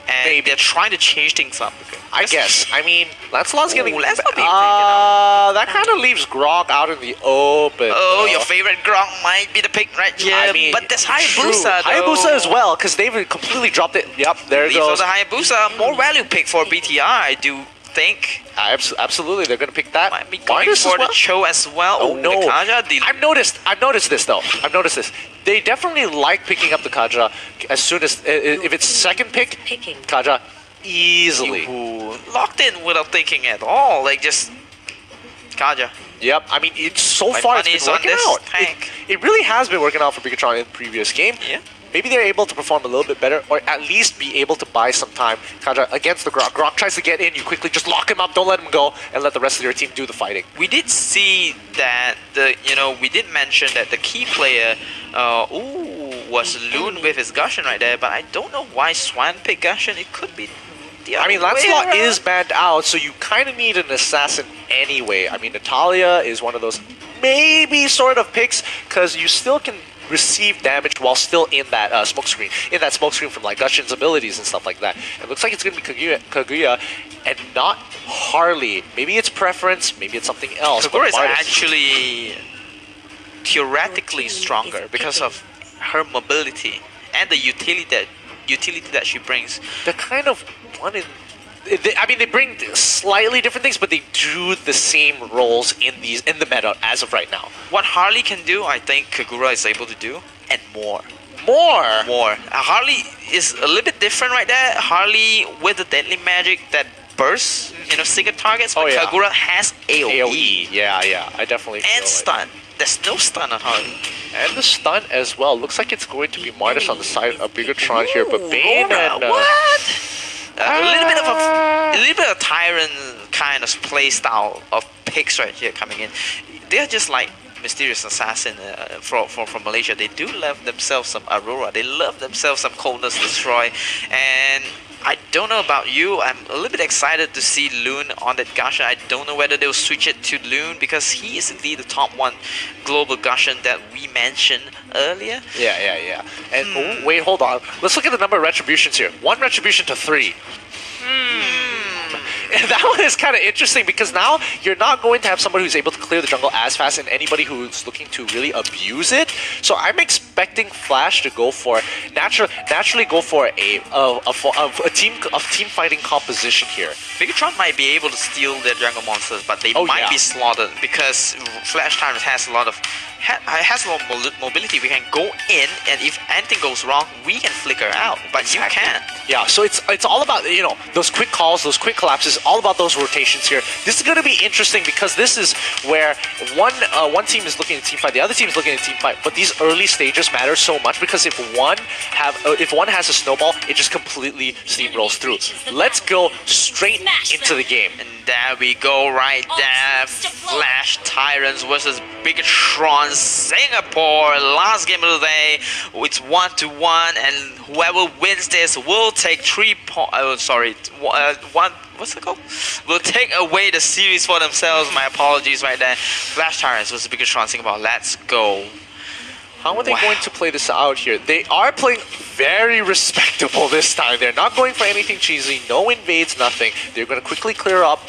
and they're trying to change things up. I guess. I mean, Lancelot's getting. That kind of leaves Grog out in the open. Oh, your favorite Grog might be the pick right here. I mean, but there's Hayabusa. Hayabusa as well, because they've completely dropped it. Yep, there it goes. So the Hayabusa, more value pick for BTR, I do think. Absolutely, they're going to pick that. Might be going for the Cho as well. Oh no! The Kaja, I've noticed this though. They definitely like picking up the Kaja as soon as if it's second pick, Kaja easily locked in without thinking at all. Like just Kaja. Yep, I mean, it's so My far it's money's been on working this out. tank. It really has been working out for Bagikan in the previous game. Yeah. Maybe they're able to perform a little bit better, or at least be able to buy some time. Kaja against the Grok. Grok tries to get in, you quickly just lock him up, don't let him go, and let the rest of your team do the fighting. We did see that we did mention that the key player, was Loon with his Gushing right there, but I don't know why Swan picked Gushing. It could be the other I mean, way Lancelot around. is banned out, so you kind of need an assassin anyway. I mean, Natalia is one of those maybe sort of picks, because you still can receive damage while still in that smoke screen. In that smoke screen from like Gushing's abilities and stuff like that. It looks like it's going to be Kaguya and not Harley. Maybe it's preference, maybe it's something else. Kagura is but Martis- actually theoretically stronger because of her mobility and the utility that she brings. they're kind of one in. They bring slightly different things, but they do the same roles in the meta as of right now. What Harley can do, I think Kagura is able to do, and more. More. Harley is a little bit different right there. Harley with the deadly magic that bursts, single targets, but Oh, yeah. Kagura has AoE. AOE. Yeah. I definitely feel And it. stun. There's no stun on Harley. And the stun as well. Looks like it's going to be Martis on the side of Bigatron here, but Bane Rona, and what? A little bit of Tyrant kind of play style of picks right here coming in. They're just like Mysterious Assassin from Malaysia. They do love themselves some Aurora. They love themselves some Coldness Destroy. And I don't know about you. I'm a little bit excited to see Loon on that Gushing. I don't know whether they'll switch it to Loon because he is indeed the top one global Gushing that we mentioned earlier. Yeah. And oh, wait, hold on. Let's look at the number of retributions here. 1 retribution to 3. And that one is kind of interesting because now you're not going to have somebody who's able to clear the jungle as fast and anybody who's looking to really abuse it. So I'm expecting Flash to go for naturally go for a team fighting composition here. Bigatron might be able to steal their jungle monsters, but they Oh, might yeah. be slaughtered because Flash Tyrant has a lot of mobility. We can go in, and if anything goes wrong, we can flicker out. But you can't. Yeah, so it's all about those quick calls, those quick collapses, all about those rotations here. This is going to be interesting because this is where one team is looking at team fight, the other team is looking at team fight. But these early stages matter so much because if one has a snowball, it just completely steamrolls through. Let's go straight into the game. And there we go, right there. Flash Tyrants versus Bigatron Singapore. Last game of the day. It's 1-1, and whoever wins this will take 3 points. One. What's it called? Will take away the series for themselves. My apologies, right there. Flash Tyrants versus Bigatron Singapore. Let's go. How are they going to play this out here? They are playing very respectable this time. They're not going for anything cheesy, no invades, nothing. They're going to quickly clear up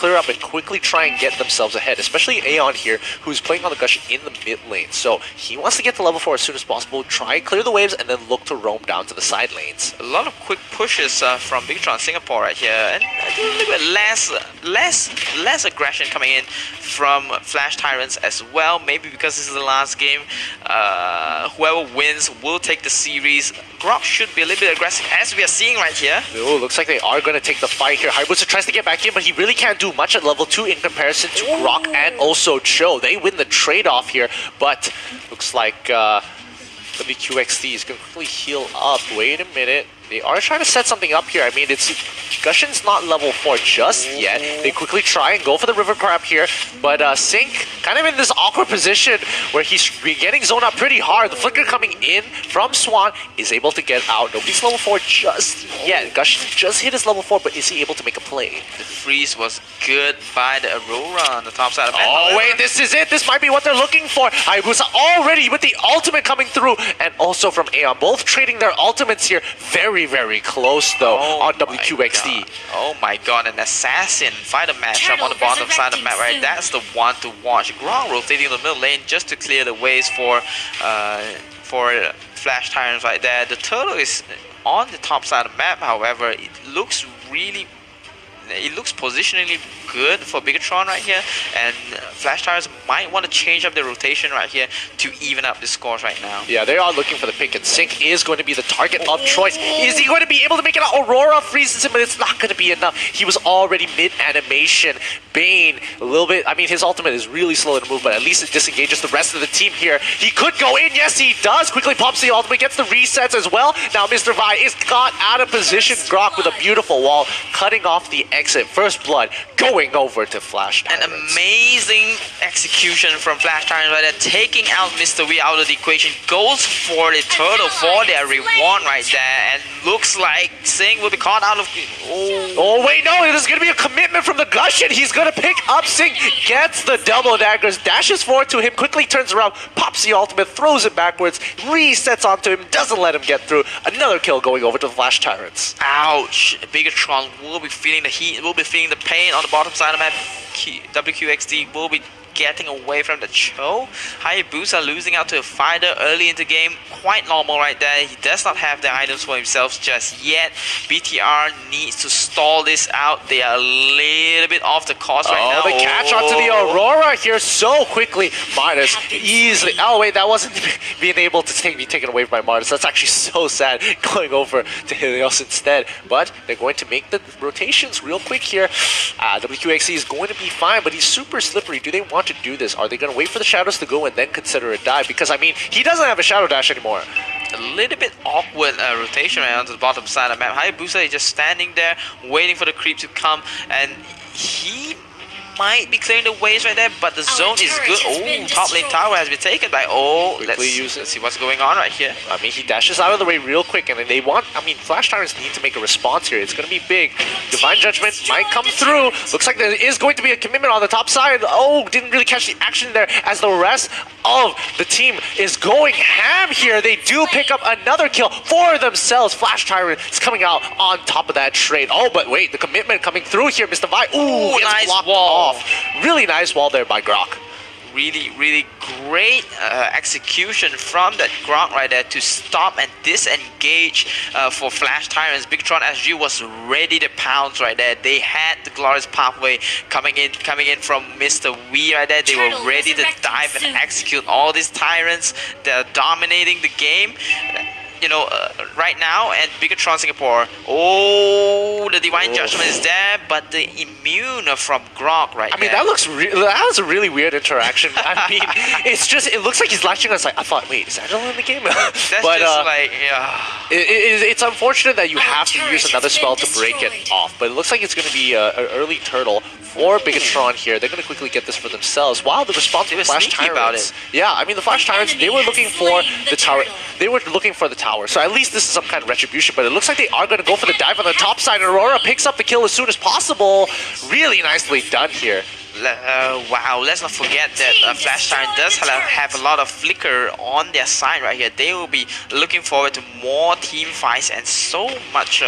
and quickly try and get themselves ahead, especially Aeon here, who's playing on the Gush in the mid lane. So he wants to get to level 4 as soon as possible, try and clear the waves, and then look to roam down to the side lanes. A lot of quick pushes from Bigatron Singapore right here, and a little bit less aggression coming in from Flash Tyrants as well. Maybe because this is the last game, whoever wins will take the series. Grok should be a little bit aggressive, as we are seeing right here. Oh, looks like they are going to take the fight here. Hayabusa tries to get back in, but he really can't do much at level 2 in comparison to Grok and also Cho. They win the trade-off here, but looks like WQXD is going to quickly heal up. Wait a minute. They are trying to set something up here. I mean, Gushing's not level 4 just yet. They quickly try and go for the river crab here, but Sync kind of in this awkward position where he's getting zoned out pretty hard. The flicker coming in from Swan is able to get out. Nobody's level 4 just yet. Gushing just hit his level 4, but is he able to make a play? The freeze was good by the Aurora on the top side of the map. Oh wait, this is it. This might be what they're looking for. Hayabusa already with the ultimate coming through, and also from Aeon. Both trading their ultimates here. Very close though on WQXD. Oh my god, an assassin fight a matchup on the bottom side of the map, right? That's the one to watch. Grong rotating in the middle lane just to clear the ways for Flash Tyrants right there. The turtle is on the top side of the map, however, it looks really it looks positionally good for Bigatron right here, and Flash Tyrants might want to change up the rotation right here to even up the scores right now. Yeah, they are looking for the pick, and Sync is going to be the target of choice. Is he going to be able to make it out? Aurora freezes him, but it's not going to be enough. He was already mid-animation. Bane, a little bit, I mean, his ultimate is really slow to move, but at least it disengages the rest of the team here. He could go in, yes he does. Quickly pops the ultimate, gets the resets as well. Now Mr. Vi is caught out of position. Grok with a beautiful wall, cutting off the exit. First blood going over to Flash Tyrants. An amazing execution from Flash Tyrants right there, taking out Mr. V out of the equation, goes for the turtle for their reward right there, and looks like Singh will be caught out of... Oh wait, no, there's going to be a commitment from the Gushing. He's going to pick up Singh, gets the double daggers, dashes forward to him, quickly turns around, pops the ultimate, throws it backwards, resets onto him, doesn't let him get through. Another kill going over to the Flash Tyrants. Ouch. Bigatron will be feeling the heat, will be feeling the pain on the bottom side of the map. WQXD will be getting away from the Cho. Hayabusa losing out to a fighter early in the game. Quite normal right there. He does not have the items for himself just yet. BTR needs to stall this out. They are a little bit off the course right now. The catch onto the Aurora here so quickly. Martis easily... Oh wait, that wasn't being able to be taken away by Martis. That's actually so sad, going over to Helios instead. But they're going to make the rotations real quick here. WQXC is going to be fine, but he's super slippery. Do they want to do this? Are they going to wait for the shadows to go and then consider a dive? Because I mean, he doesn't have a shadow dash anymore. A little bit awkward rotation right onto the bottom side of the map. Hayabusa is just standing there waiting for the creep to come, and he might be clearing the waves right there, but the zone is good. Oh, top lane tower has been taken by... let's see what's going on right here. I mean, he dashes out of the way real quick, and they want... I mean, Flash Tyrants need to make a response here. It's going to be big. Divine Judgment might come through. Looks like there is going to be a commitment on the top side. Oh, didn't really catch the action there as the rest of the team is going ham here. They do pick up another kill for themselves. Flash Tyrant is coming out on top of that trade. Oh, but wait, the commitment coming through here, Mr. Vi. Ooh, nice blocked wall. off. Really nice wall there by Grok. Really great execution from that Grok right there to stop and disengage for Flash Tyrants. Bigatron SG was ready to pounce right there. They had the glorious pathway coming in from Mr. V right there. They were ready to dive and execute all these Tyrants. They're dominating the game. You know, right now, and Bigatron Singapore. Oh, the Divine Judgment is there, but the immune from Grok right there. I mean, that was a really weird interaction. I mean, it looks like he's latching on. Like, I thought, wait, is Angela in the game? That's just like, yeah. It's unfortunate that you have to use another spell to break it off, but it looks like it's going to be an early turtle for Bigatron here. They're going to quickly get this for themselves. Wow, the response from Flash Tyrants. About it. Yeah, I mean, the Flash Tyrants, they were looking for the tower. They were looking for the tower. So at least this is some kind of retribution, but it looks like they are going to go for the dive on the top side. Aurora picks up the kill as soon as possible. Really nicely done here. Wow, let's not forget that Flash Tyrant does have a lot of flicker on their side right here. They will be looking forward to more team fights and so much,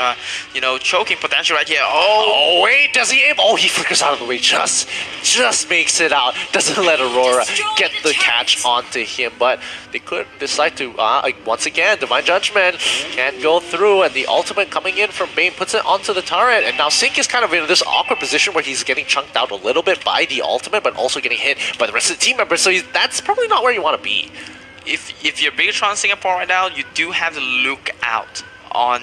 you know, choking potential right here. Oh wait, does he aim? Oh, he flickers out of the way, just makes it out. Doesn't let Aurora get the catch onto him, but they could decide to, once again, Divine Judgment can't go through, and the ultimate coming in from Bane puts it onto the turret, and now Sync is kind of in this awkward position where he's getting chunked out a little bit by the ultimate, but also getting hit by the rest of the team members, so that's probably not where you want to be. If you're Bigatron Singapore right now, you do have to look out on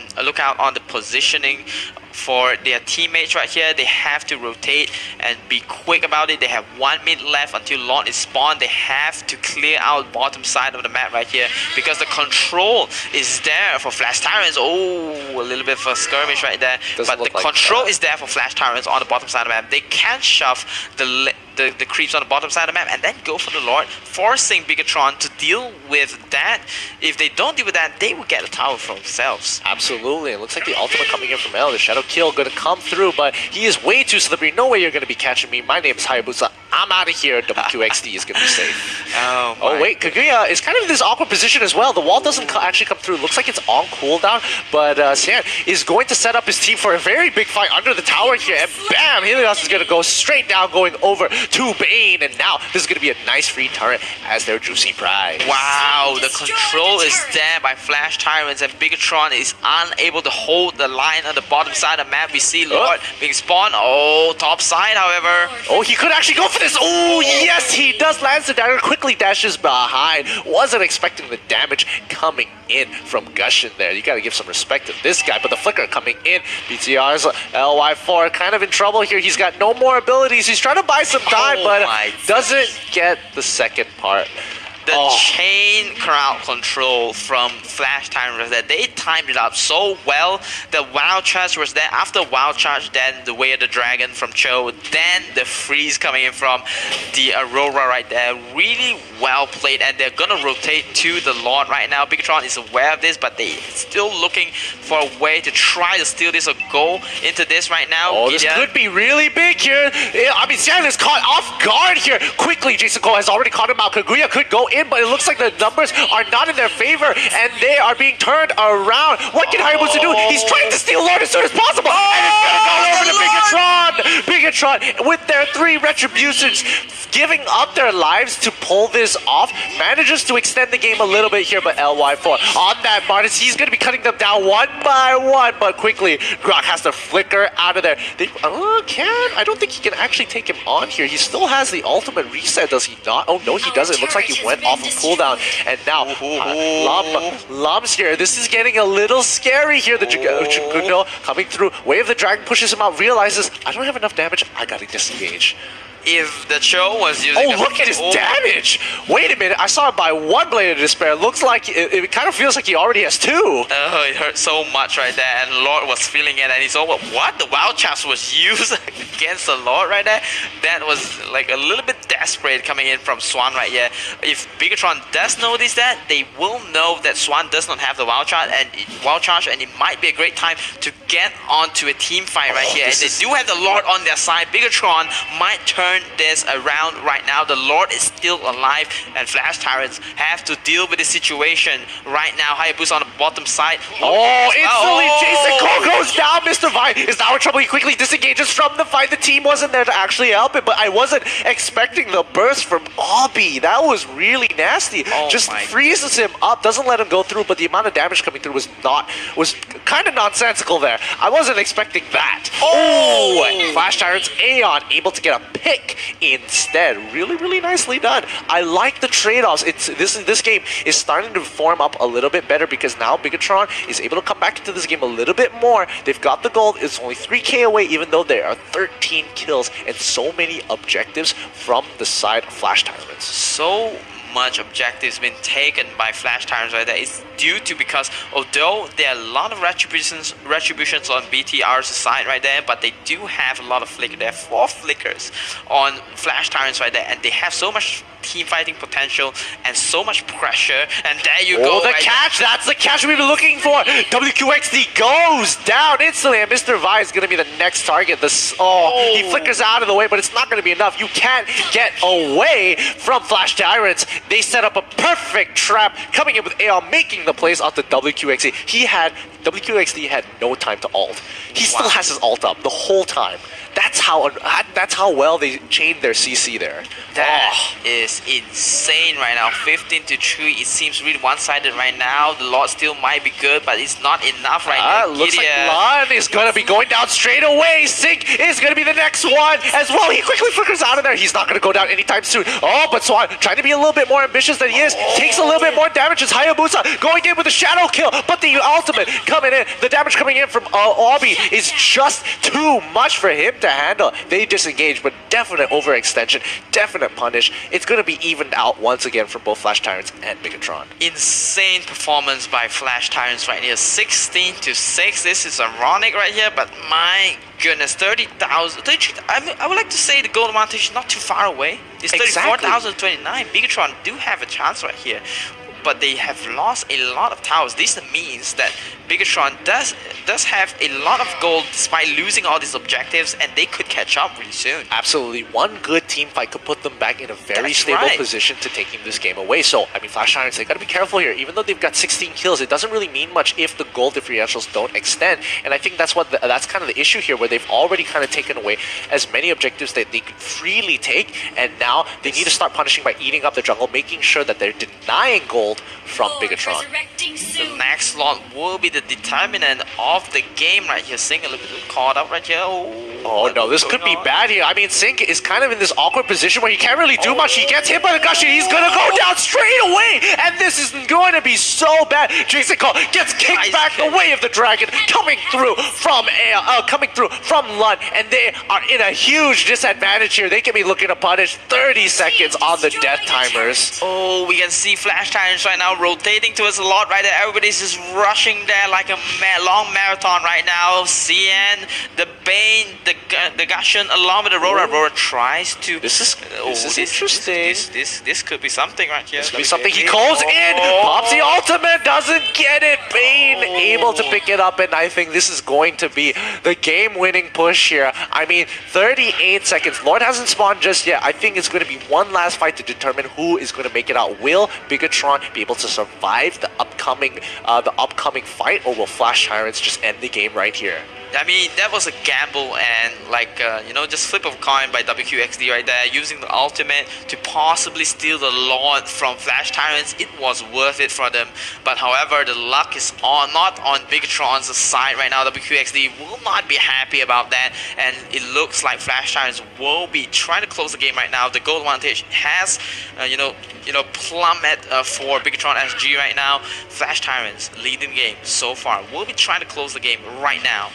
the positioning for their teammates right here. They have to rotate and be quick about it. They have 1 minute left until Lord is spawned. They have to clear out bottom side of the map right here because the control is there for Flash Tyrants. Oh, a little bit of a skirmish right there. But the control is there for Flash Tyrants on the bottom side of the map. They can shove the creeps on the bottom side of the map and then go for the Lord, forcing Bigatron to deal with that. If they don't deal with that, they will get a tower for themselves. Absolutely. It looks like the ultimate coming in from L. The Shadow Kill going to come through, but he is way too slippery. No way you're going to be catching me. My name is Hayabusa. I'm out of here. WQXD is going to be safe. Oh wait, Kaguya is kind of in this awkward position as well. The wall doesn't actually come through. Looks like it's on cooldown, but San is going to set up his team for a very big fight under the tower here, and bam, Helios is going to go straight down, going over to Bane, and now this is going to be a nice free turret as their juicy prize. Wow, the control is there by Flash Tyrants, and Bigatron is unable to hold the line on the bottom side of the map. We see Lord being spawned. Oh, top side, however. Oh, he could actually go for this. Oh, yes, he does. Lands the dagger, quickly dashes behind. Wasn't expecting the damage coming in from Gushin there. You got to give some respect to this guy, but the flicker coming in. BTR's LY4 kind of in trouble here. He's got no more abilities. He's trying to buy some time, but doesn't get the second part. The chain crowd control from Flash Tyrants, that they timed it up so well. The wild charge was there. After wild charge, then the way of the dragon from Cho, then the freeze coming in from the Aurora right there. Really well played, and they're gonna rotate to the Lord right now. Bigatron is aware of this, but they still looking for a way to try to steal this or go into this right now. Oh, this could be really big here. I mean, Xian is caught off guard here. Quickly, Jason Cole has already caught him out. Kaguya could go in, but it looks like the numbers are not in their favor, and they are being turned around. What can Hayabusa do? He's trying to steal Lord as soon as possible, and it's gonna go over to Bigatron. Bigatron, with their 3 retributions, giving up their lives to pull this off, manages to extend the game a little bit here, but LY4 on that Martis, he's going to be cutting them down one by one, but quickly, Grok has to flicker out of there. I don't think he can actually take him on here. He still has the ultimate reset, does he not? Oh, no, he doesn't. It looks like he went off of cooldown, and now Lom's here. This is getting a little scary here. The Juguno coming through. Wave the Dragon pushes him out, realizes, I don't have enough damage, I gotta disengage. If the Cho was using look at his damage! Wait a minute, I saw him by 1 Blade of Despair. Looks like, it kind of feels like he already has 2. Oh, it hurt so much right there, and Lord was feeling it, and he's over. What? The Wild Chaps was used against the Lord right there? That was like a little bit desperate coming in from Swan right here. If Bigatron does notice that, they will know that Swan does not have the Wild Charge, and it might be a great time to get onto a team fight right here. And they do have the Lord on their side. Bigatron might turn this around right now. The Lord is still alive, and Flash Tyrants have to deal with the situation right now. Hayabusa on the bottom side. Instantly Jason Cole goes down. Mr. Vine is now in trouble. He quickly disengages from the fight. The team wasn't there to actually help him, but I wasn't expecting the burst from Obby. That was really nasty. Just freezes him up, doesn't let him go through, but the amount of damage coming through was kind of nonsensical there. I wasn't expecting that. Flash Tyrants Aeon able to get a pick instead. Really, really nicely done. I like the trade-offs. This game is starting to form up a little bit better because now Bigatron is able to come back into this game a little bit more. They've got the gold. It's only 3k away, even though there are 13 kills and so many objectives from the side of Flash Tyrants. So much objectives been taken by Flash Tyrants right there. It's due to because although there are a lot of retributions on BTR's side right there, but they do have a lot of flicker. There are 4 flickers on Flash Tyrants right there, and they have so much team fighting potential and so much pressure, and there you go. The catch! That's the catch we've been looking for! WQXD goes down instantly, and Mr. Vi is going to be the next target. He flickers out of the way, but it's not going to be enough. You can't get away from Flash Tyrants. They set up a perfect trap, coming in with Aeon, making the plays onto WQXD. WQXD had no time to ult. He still has his ult up the whole time. That's how well they chained their CC there. That is insane right now. 15-3. It seems really one-sided right now. The Lord still might be good, but it's not enough right now. Looks like Lon is going to be going down straight away. Sync is going to be the next one as well. He quickly flickers out of there. He's not going to go down anytime soon. But Swan trying to be a little bit more ambitious than he is. Takes a little bit more damage as Hayabusa going in with a shadow kill, but the ultimate coming in. The damage coming in from Obby is just too much for him to handle. They disengage, but definite overextension, definite punish. It's going to be evened out once again for both Flash Tyrants and Bigatron. Insane performance by Flash Tyrants right here. 16-6. This is ironic right here, but my goodness, 30,000. I would like to say the goal advantage is not too far away. It's 34,029. Bigatron do have a chance right here. but they have lost a lot of towers. This means that Bigatron does have a lot of gold despite losing all these objectives, and they could catch up really soon. Absolutely. One good team fight could put them back in a very That's stable right. position to taking this game away. So, I mean, Flash Tyrants, they gotta be careful here. Even though they've got 16 kills, it doesn't really mean much if the gold differentials don't extend. And I think that's that's kind of the issue here, where they've already kind of taken away as many objectives that they could freely take, and now they need to start punishing by eating up the jungle, making sure that they're denying gold from Bigatron. Resurrecting The soon. next slot will be the determinant of the game right here. Sing a little bit caught up right here. Oh no, this could be bad here. I mean, Sink is kind of in this awkward position where he can't really do much. He gets hit by the Gushing. He's gonna go down straight away, and this is going to be so bad. Jason Cole gets kicked Nice back hit. the way of the dragon, coming through from Lund, and they are in a huge disadvantage here. They can be looking to punish 30 seconds on the death timers. Oh, we can see Flash Tyrants right now rotating towards a lot right there. Everybody's just rushing there like a long marathon right now. CN, the Bane, the Gushin, along with the Aurora. Aurora tries to. This is interesting. This could be something right here. This could be something. He goes in, pops the ultimate, doesn't get it. Bane able to pick it up, and I think this is going to be the game-winning push here. I mean, 38 seconds. Lord hasn't spawned just yet. I think it's going to be one last fight to determine who is going to make it out. Will Bigatron be able to survive the upcoming fight, or will Flash Tyrants just end the game right here? I mean, that was a gamble, and just flip of a coin by WQXD right there, using the ultimate to possibly steal the Lord from Flash Tyrants. It was worth it for them, but however, the luck is not on Bigatron's side right now. WQXD will not be happy about that, and it looks like Flash Tyrants will be trying to close the game right now. The goal advantage has, plummet for Bigatron SG right now. Flash Tyrants leading the game so far. Will be trying to close the game right now.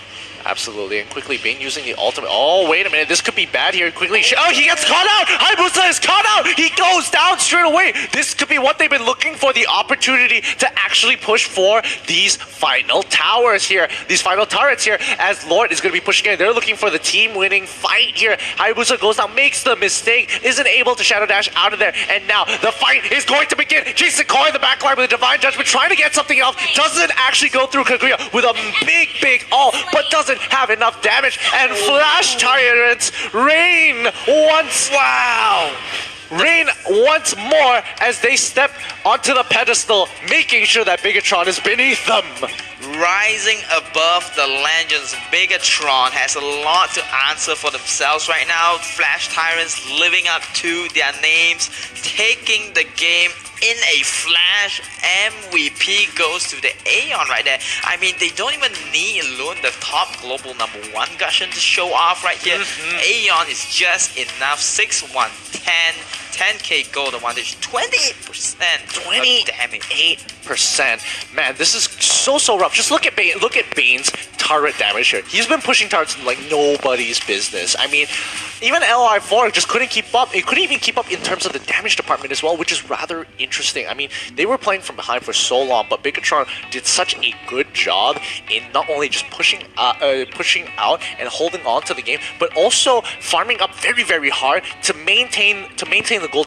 Absolutely, and quickly Bane using the ultimate. Oh, wait a minute, this could be bad here. Quickly, oh, he gets caught out! Hayabusa is caught out! He goes down straight away! This could be what they've been looking for, the opportunity to actually push for these final towers here, these final turrets here, as Lord is going to be pushing in. They're looking for the team-winning fight here. Hayabusa goes down, makes the mistake, isn't able to Shadow Dash out of there, and now the fight is going to begin. Jason Koi in the backline with a Divine Judgment, trying to get something else, doesn't actually go through Kaguya with a big ult, but doesn't have enough damage, and Flash Tyrants reign once more as they step onto the pedestal, making sure that Bigatron is beneath them. Rising above the legends, Bigatron has a lot to answer for themselves right now. Flash Tyrants living up to their names, taking the game in a flash. MVP goes to the Aeon right there. I mean, they don't even need alone the top global #1 Gushin to show off right here. Aeon is just enough. 6-1, 10k gold advantage, 28% damage. 28%. Man, this is so rough. Just look at Bane. Look at Bane's turret damage here. He's been pushing turrets like nobody's business. I mean, even LI4 just couldn't keep up. It couldn't even keep up in terms of the damage department as well, which is rather interesting. I mean, they were playing from behind for so long, but Bigatron did such a good job in not only just pushing out and holding on to the game, but also farming up very hard to maintain the gold